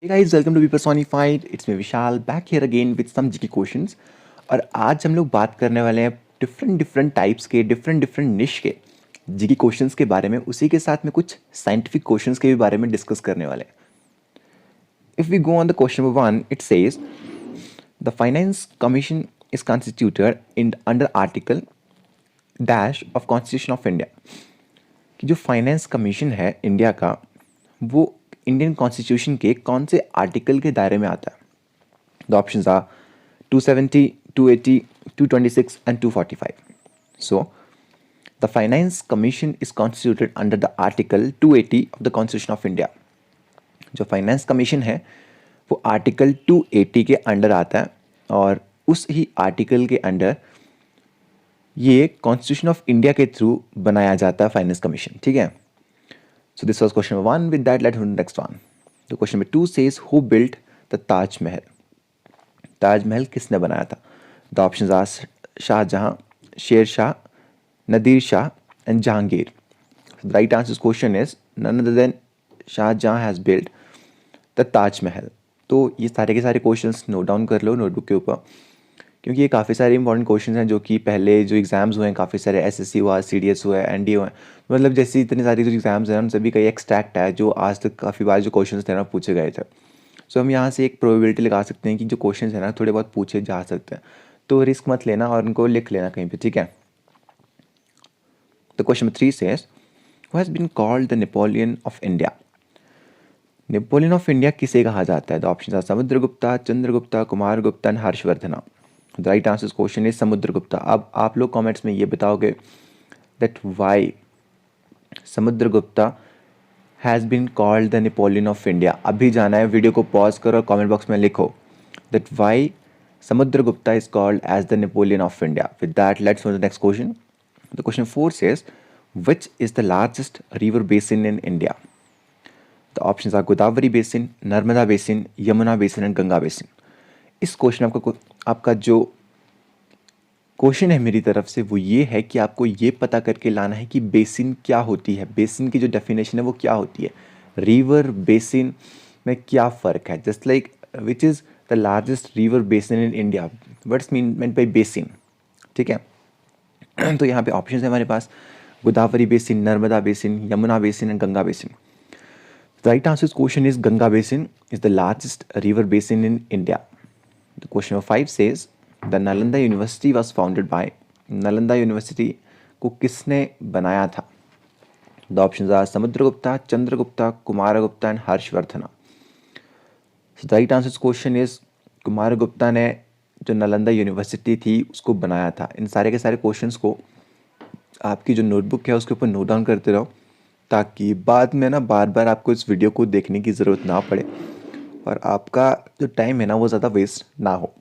Hey guys, welcome to Be Personified. It's me Vishal back here again with some GK questions. और आज हम लोग बात करने वाले हैं डिफरेंट डिफरेंट टाइप्स के डिफरेंट डिफरेंट निश के जीके क्वेश्चंस के बारे में, उसी के साथ में कुछ साइंटिफिक क्वेश्चंस के भी बारे में डिस्कस करने वाले हैं। If we go on the question number 1, it says the finance commission is constituted in under article dash of constitution of India. कि जो फाइनेंस कमीशन है इंडिया का, वो इंडियन कॉन्स्टिट्यूशन के कौन से आर्टिकल के दायरे में आता है? The options are 270, 280, 226 and 245. So the finance commission is constituted under the article 280 of the constitution of India. जो फाइनेंस कमीशन है वो आर्टिकल 280 के अंडर आता है, और उस ही आर्टिकल के अंडर ये कॉन्स्टिट्यूशन ऑफ इंडिया के थ्रू बनाया जाता है फाइनेंस कमीशन। ठीक है। So this was question number 1. With that, let's move to the next one. The question number 2 says, who built the Taj Mahal? Taj Mahal किसने बनाया था? The options are Shahjahan, Sher Shah, नदीर Shah and Jahangir. So the right answer to this question is none other than Shahjahan has built the Taj Mahal. तो ये सारे के सारे questions note down कर लो नोटबुक के ऊपर, क्योंकि ये काफ़ी सारे इंपॉर्टेंट क्वेश्चंस हैं जो कि पहले जो एग्ज़ाम्स हुए हैं, काफ़ी सारे एसएससी हुआ, सीडीएस हुआ, एनडीए हुआ, मतलब जैसे इतनी सारी जो एग्ज़ाम्स हैं उन सभी का एक एक्सट्रैक्ट है जो आज तक काफ़ी बार जो क्वेश्चंस थे ना पूछे गए थे। सो हम यहाँ से एक प्रोबेबिलिटी लगा सकते हैं कि जो क्वेश्चंस हैं ना थोड़े बहुत पूछे जा सकते हैं, तो रिस्क मत लेना और उनको लिख लेना कहीं पर। ठीक है। The question 3 says, who has been called the Napoleon of India? Napoleon of India किसे कहा जाता है? The option are Samudragupta, Chandragupta, Kumaragupta and Harshavardhana. The right answer question is Samudragupta. अब आप लोग कमेंट्स में ये बताओगे that why Samudragupta has been called the Napoleon of India. अभी जाना है, वीडियो को पॉज करो और कमेंट बॉक्स में लिखो that why Samudragupta is called as the Napoleon of India. With that let's move to the next question. The question 4 says, which is the largest river basin in India? The options are Godavari basin, Narmada basin, Yamuna basin and Ganga basin. इस question आपका जो question है मेरी तरफ से वो ये है कि आपको ये पता करके लाना है कि बेसिन क्या होती है, बेसिन की जो डेफिनेशन है वो क्या होती है, रिवर बेसिन में क्या फ़र्क है। Just like which is the largest river basin in India, what's meant by basin. ठीक है। तो यहाँ पे ऑप्शन है हमारे पास Godavari basin, Narmada basin, Yamuna basin and Ganga basin. The right answer question is Ganga basin is the largest river basin in India. The question number 5 says the Nalanda University was founded by. Nalanda university को किसने बनाया था? The options are Samudragupta, Chandragupta, Kumaragupta and Harshavardhana. So the right answer question is Kumaragupta ने जो Nalanda university थी उसको बनाया था। इन सारे के सारे क्वेश्चंस को आपकी जो नोटबुक है उसके ऊपर नोट डाउन करते रहो, ताकि बाद में ना बार बार आपको इस वीडियो को देखने की ज़रूरत ना पड़े और आपका जो टाइम है ना वो ज़्यादा वेस्ट ना हो।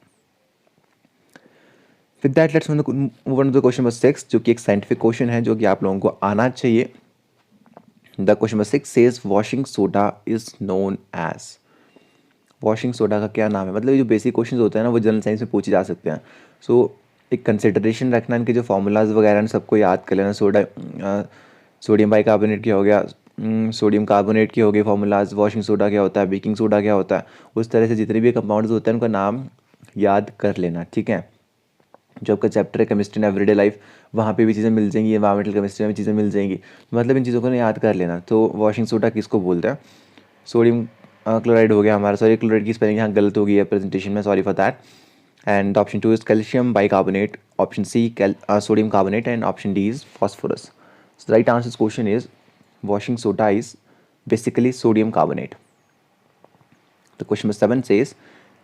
With that let's move on to the question number 6, जो कि एक साइंटिफिक क्वेश्चन है जो कि आप लोगों को आना चाहिए। The question number 6 says washing soda is known as. Washing soda का क्या नाम है? मतलब ये जो बेसिक क्वेश्चन होते हैं ना वो जनरल साइंस में पूछे जा सकते हैं। सो एक कंसिडरेशन रखना, इनके जो फॉर्मूलाज वगैरह सबको याद कर लेना। सोडियम बाइकार्बोनेट क्या हो गया, सोडियम कार्बोनेट की हो गई फॉर्मूलाज, वॉशिंग सोडा क्या होता है, बेकिंग सोडा क्या होता है, उस तरह से जितने भी कंपाउंड्स होते हैं उनका नाम याद कर लेना। ठीक है। जो आपका चैप्टर है केमिस्ट्री एंड एवरीडे लाइफ, वहाँ पे भी चीज़ें मिल जाएंगी, एनवायरमेंटल केमिस्ट्री में भी चीज़ें मिल जाएंगी, मतलब इन चीज़ों को ना याद कर लेना। तो वॉशिंग सोडा किसको बोलते हैं? सोडियम क्लोराइड हो गया हमारा, सॉरी क्लोराइड की स्पेलिंग यहाँ गलत हो गई है प्रेजेंटेशन में, sorry for that. And option 2 is calcium bicarbonate, option C sodium carbonate and option D is phosphorus. So the right answer to this question is washing soda is basically sodium carbonate. The question number 7 says,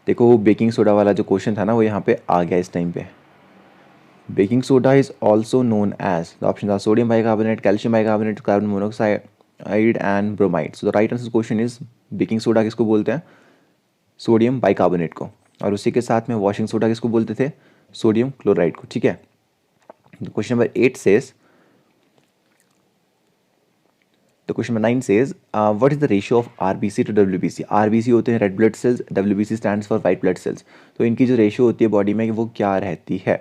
देखो baking soda वाला जो question था ना वो यहाँ पे आ गया इस टाइम पे। Baking soda is also known as, the option are sodium bicarbonate, calcium bicarbonate, carbon monoxide and bromide. So the right answer question is baking soda किसको बोलते हैं? सोडियम बाइकार्बोनेट को। और उसी के साथ में वॉशिंग सोडा किसको बोलते थे? सोडियम क्लोराइड को। ठीक है। क्वेश्चन नंबर 8 सेज, तो question number 9 says what is the ratio of RBC to WBC? RBC होते हैं red blood cells, WBC stands for white blood cells. तो इनकी जो रेशियो होती है बॉडी में वो क्या रहती है?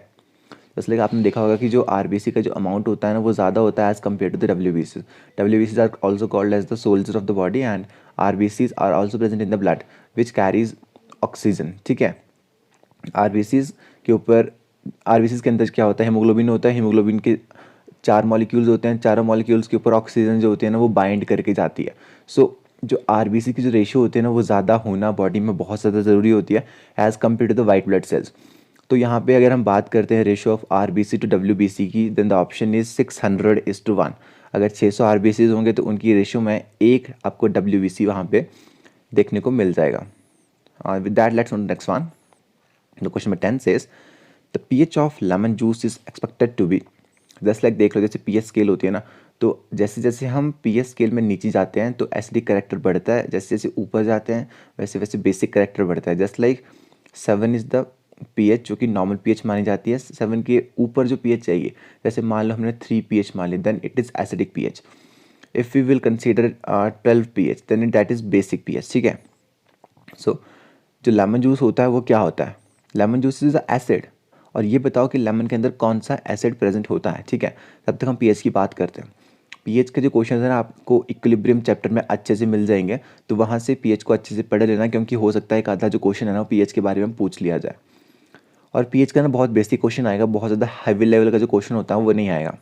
जैसे लाइक आपने देखा होगा कि जो आरबीसी का जो अमाउंट होता है ना वो ज़्यादा होता है as compare to the WBC. WBC are also called as the soldier of the body and RBCs are also present in the blood which carries oxygen, ठीक है। RBCs के ऊपर, RBCs के अंदर क्या होता है, हीमोग्लोबिन होता है, हीमोग्लोबिन के 4 मॉलिक्यूल्स होते हैं, चारों मॉलिक्यूल्स के ऊपर ऑक्सीजन जो होती है ना वो बाइंड करके जाती है। सो जो RBC की जो रेशियो होती है ना वो ज़्यादा होना बॉडी में बहुत ज़्यादा ज़रूरी होती है as compare to the white blood cells. तो यहाँ पे अगर हम बात करते हैं ratio of RBC to WBC की, देन द ऑप्शन इज 600:1। अगर 600 RBCs होंगे तो उनकी रेशियो में एक आपको WBC वहाँ पे देखने को मिल जाएगा। With that let's on next one. The question number 10 says the pH of lemon juice is expected to be, just like देख लो जैसे pH स्केल होती है ना, तो जैसे जैसे हम pH स्केल में नीचे जाते हैं तो एसिडिक करेक्टर बढ़ता है, जैसे जैसे ऊपर जाते हैं वैसे वैसे बेसिक करेक्टर बढ़ता है। Just like 7 is the pH जो कि नॉर्मल pH मानी जाती है, 7 के ऊपर जो pH चाहिए, जैसे मान लो हमने 3 pH मान ली, then it is acidic pH। If we will consider 12 pH then that is basic pH, ठीक है। सो जो लेमन जूस होता है वो क्या होता है, lemon juice is a acid. और ये बताओ कि लेमन के अंदर कौन सा एसिड प्रेजेंट होता है, ठीक है। तब तक हम pH की बात करते हैं। pH के जो क्वेश्चन है ना आपको इक्विलिब्रियम चैप्टर में अच्छे से मिल जाएंगे, तो वहाँ से pH को अच्छे से पढ़ लेना, क्योंकि हो सकता है एक आधा जो क्वेश्चन है ना pH के बारे में पूछ लिया जाए। और pH का ना बहुत बेसिक क्वेश्चन आएगा, बहुत ज़्यादा हैवी लेवल का जो क्वेश्चन होता है वो नहीं आएगा।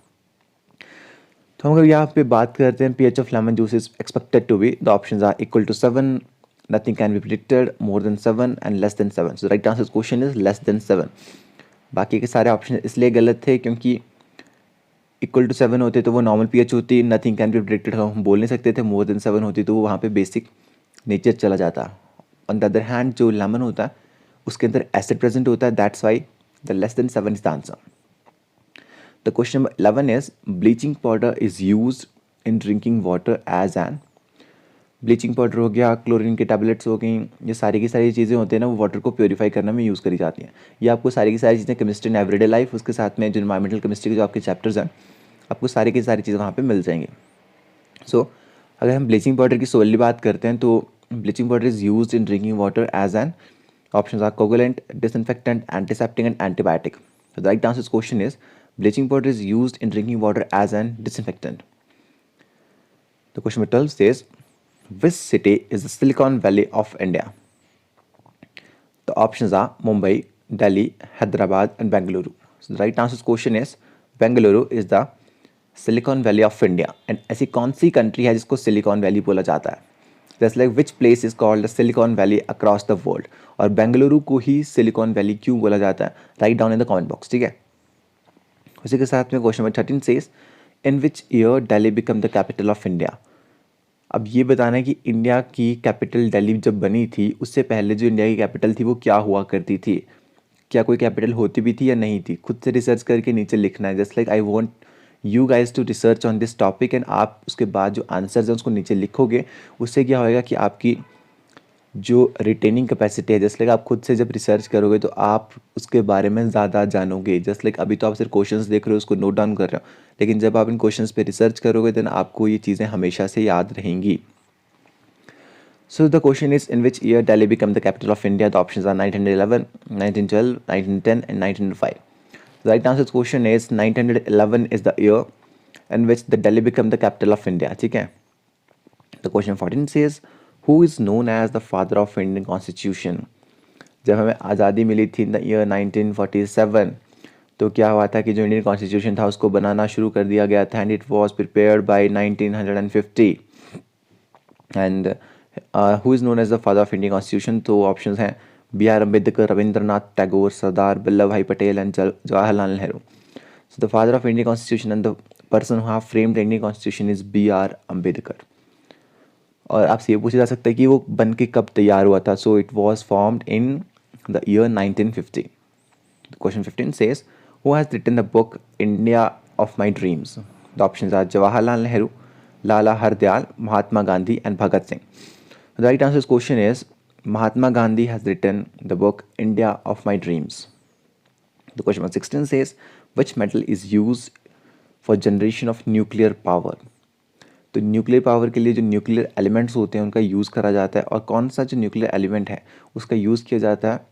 तो हम अगर यहाँ पे बात करते हैं pH of lemon juice is expected to be, the options are equal to 7, nothing can be predicted, more than 7 and less than 7। So right answer question is less than 7। बाकी के सारे ऑप्शन इसलिए गलत थे क्योंकि इक्वल टू 7 होते तो वो नॉर्मल pH होती, नथिंग कैन बी प्रेडिक्टेड हम बोल नहीं सकते थे, मोर देन 7 होती तो वो वहाँ पे बेसिक नेचर चला जाता। ऑन द अदर हैंड जो लेमन होता है उसके अंदर एसिड प्रेजेंट होता है, that's why the less than 7 is the answer. The question number 11 is bleaching powder is used in drinking water as an, bleaching powder हो गया, क्लोरीन के टैबलेट्स हो गई, ये सारी की सारी चीज़ें होती हैं ना वो वाटर को प्योरीफाई करने में यूज़ करी जाती हैं। ये आपको सारी की सारी चीज़ें केमिस्ट्री इन एवरीडे लाइफ, उसके साथ में जो इन्वायरमेंटल केमिस्ट्री के जो आपके चैप्टर्स हैं आपको सारी की सारी चीज़ें वहाँ पे मिल जाएंगी। सो अगर हम ब्लीचिंग पाउडर की सोलली बात करते हैं तो bleaching powder is used in drinking water as an, options are coagulant, disinfectant, antiseptic and antibiotic. The right answer question is bleaching powder is used in drinking water as an disinfectant. The question number 12 says which city is the Silicon Valley of India? The options are Mumbai, Delhi, Hyderabad and Bengaluru. So the right answer question is Bengaluru is the Silicon Valley of India. And ऐसी कौन सी country है जिसको silicon valley बोला जाता है? Just like which place is called the Silicon Valley across the world? और बेंगलुरु को ही silicon valley क्यों बोला जाता है? Write down in the comment box, ठीक है। उसी के साथ में question number 13 says in which year Delhi became the capital of India? अब ये बताना है कि इंडिया की कैपिटल दिल्ली जब बनी थी उससे पहले जो इंडिया की कैपिटल थी वो क्या हुआ करती थी, क्या कोई कैपिटल होती भी थी या नहीं थी, खुद से रिसर्च करके नीचे लिखना है। Just like I want you guys to research on this topic and आप उसके बाद जो आंसर्स हैं उसको नीचे लिखोगे, उससे क्या होएगा कि आपकी जो रिटेनिंग कैपेसिटी है, जस्ट लाइक आप खुद से जब रिसर्च करोगे तो आप उसके बारे में ज़्यादा जानोगे। जस्ट लाइक अभी तो आप सिर्फ क्वेश्चंस देख रहे हो, उसको नोट डाउन कर रहे हो, लेकिन जब आप इन क्वेश्चंस पे रिसर्च करोगे देन आपको ये चीज़ें हमेशा से याद रहेंगी। So the question is in which year Delhi become the capital of India? The options are 1911, 1912, 1910 and 1905। The right answer question is 1911 is the year in which the Delhi become the capital of India, ठीक है। The question 14 says who is known as the father of Indian Constitution? जब हमें आज़ादी मिली थी in the year 1947 तो क्या हुआ था कि जो इंडियन कॉन्स्टिट्यूशन था उसको बनाना शुरू कर दिया गया था, and it was prepared by 1950। And who is known as the father of Indian constitution? तो ऑप्शंस हैं B.R. Ambedkar, Rabindranath Tagore, Sardar Vallabh Bhai Patel and Jawaharlal Nehru. So the father of Indian constitution and the person who have framed Indian constitution is B.R. Ambedkar. और आपसे ये पूछा जा सकता है कि वो बन के कब तैयार हुआ था? So it was formed in the year 1950। Question 15 says who has written the book India of My Dreams? The options are Jawaharlal Nehru, Lala Hardayal, Mahatma Gandhi and Bhagat Singh. The right answer to this question is Mahatma Gandhi has written the book India of My Dreams. The question 16 says which metal is used for generation of nuclear power? तो nuclear power के लिए जो nuclear elements होते हैं उनका use करा जाता है, और कौन सा जो न्यूक्लियर एलिमेंट है उसका यूज़ किया जाता है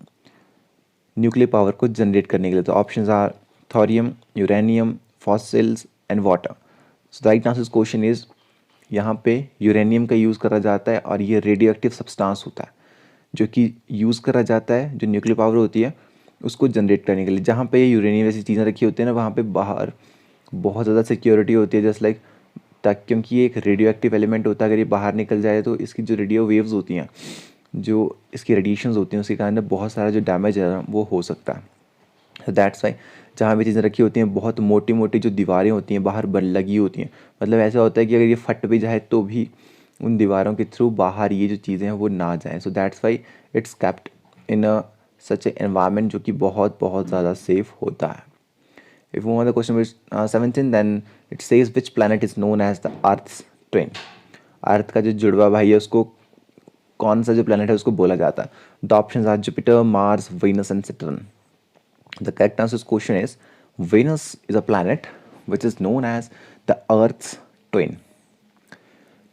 न्यूक्लियर पावर को जनरेट करने के लिए? तो options are thorium, uranium, fossils and water. So the right answer question is यहाँ पे यूरेनियम का यूज़ करा जाता है और ये रेडियो एक्टिव सब्सटेंस होता है जो कि यूज़ करा जाता है, जो न्यूक्लियर पावर होती है उसको जनरेट करने के लिए। जहाँ पे यूरेनियम जैसी चीज़ें रखी होती हैं ना, वहाँ पे बाहर बहुत ज़्यादा सिक्योरिटी होती है, जस्ट लाइक, ताकि क्योंकि ये एक रेडियो एक्टिव एलिमेंट होता है, अगर ये बाहर निकल जाए तो इसकी जो रेडियो वेव्स होती हैं, जो इसकी रेडिएशंस होती हैं, उसके कारण बहुत सारा जो डैमेज है वो हो सकता है। दैट्स वाई जहाँ भी चीज़ें रखी होती हैं, बहुत मोटी मोटी जो दीवारें होती हैं बाहर बन लगी होती हैं, मतलब ऐसा होता है कि अगर ये फट भी जाए तो भी उन दीवारों के थ्रू बाहर ये जो चीज़ें हैं वो ना जाएँ। So that's why it's kept in a such A environment जो कि बहुत बहुत ज़्यादा सेफ होता है। If we move on the question number 17, then it says which planet is known as the Earth's twin. अर्थ का जो जुड़वा भाई है उसको कौन सा जो प्लानट है उसको बोला जाता है। The options are Jupiter, Mars, Venus and Saturn. The correct answer question is Venus is a planet which is known as the Earth's twin.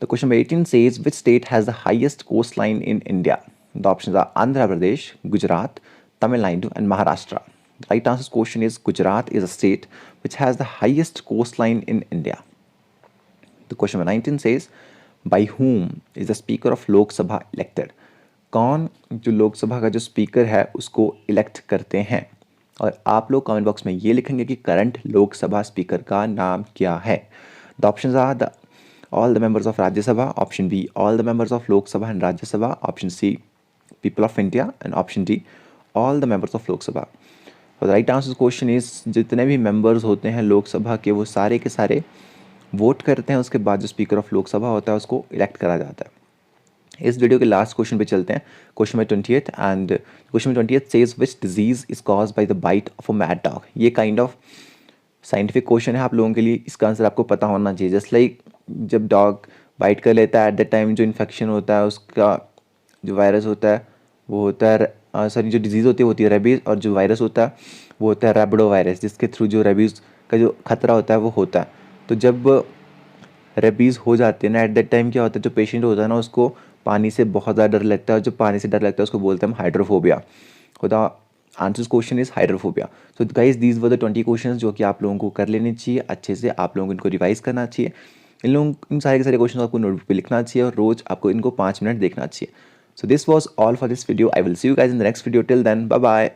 The question number 18 says which state has the highest coastline in India? The options are Andhra Pradesh, Gujarat, Tamil Nadu and Maharashtra. The right answer question is Gujarat is a state which has the highest coastline in India. The question number 19 says by whom is the speaker of Lok Sabha elected? कौन जो लोकसभा का जो speaker है उसको elect करते हैं? और आप लोग कमेंट बॉक्स में ये लिखेंगे कि करंट लोकसभा स्पीकर का नाम क्या है। The options are the all the members of Rajya Sabha, option B all the members of Lok Sabha and Rajya Sabha, option C people of India and option D all the members of Lok Sabha. The right answer question is जितने भी members होते हैं लोकसभा के वो सारे के सारे vote करते हैं, उसके बाद जो स्पीकर ऑफ लोकसभा होता है उसको इलेक्ट करा जाता है। इस वीडियो के लास्ट क्वेश्चन पे चलते हैं, question number 28 and question number 28 says which disease is caused by the bite of a mad dog. ये काइंड ऑफ साइंटिफिक क्वेश्चन है आप लोगों के लिए, इसका आंसर आपको पता होना चाहिए। जस्ट लाइक जब डॉग बाइट कर लेता है एट द टाइम जो इन्फेक्शन होता है उसका जो वायरस होता है वो होता है सॉरी जो डिजीज़ होती है रेबीज़, और जो वायरस होता है वो होता है रैबिडो वायरस, जिसके थ्रू जो रेबीज़ का जो खतरा होता है वो होता है। तो जब रेबीज़ हो जाती है ना एट दैट टाइम क्या होता है, जो पेशेंट होता है ना उसको पानी से बहुत ज़्यादा डर लगता है, और जब पानी से डर लगता है उसको बोलते हैं हम hydrophobia. The answer question is hydrophobia. So guys these were the 20 question जो कि आप लोगों को कर लेने चाहिए अच्छे से, आप लोगों को इनको रिवाइज करना चाहिए। इन सारे के सारे क्वेश्चन आपको नोटबुक पे लिखना चाहिए और रोज आपको इनको 5 मिनट देखना चाहिए। So this was all for this video. I will see you guys in the next video. Till then bye bye.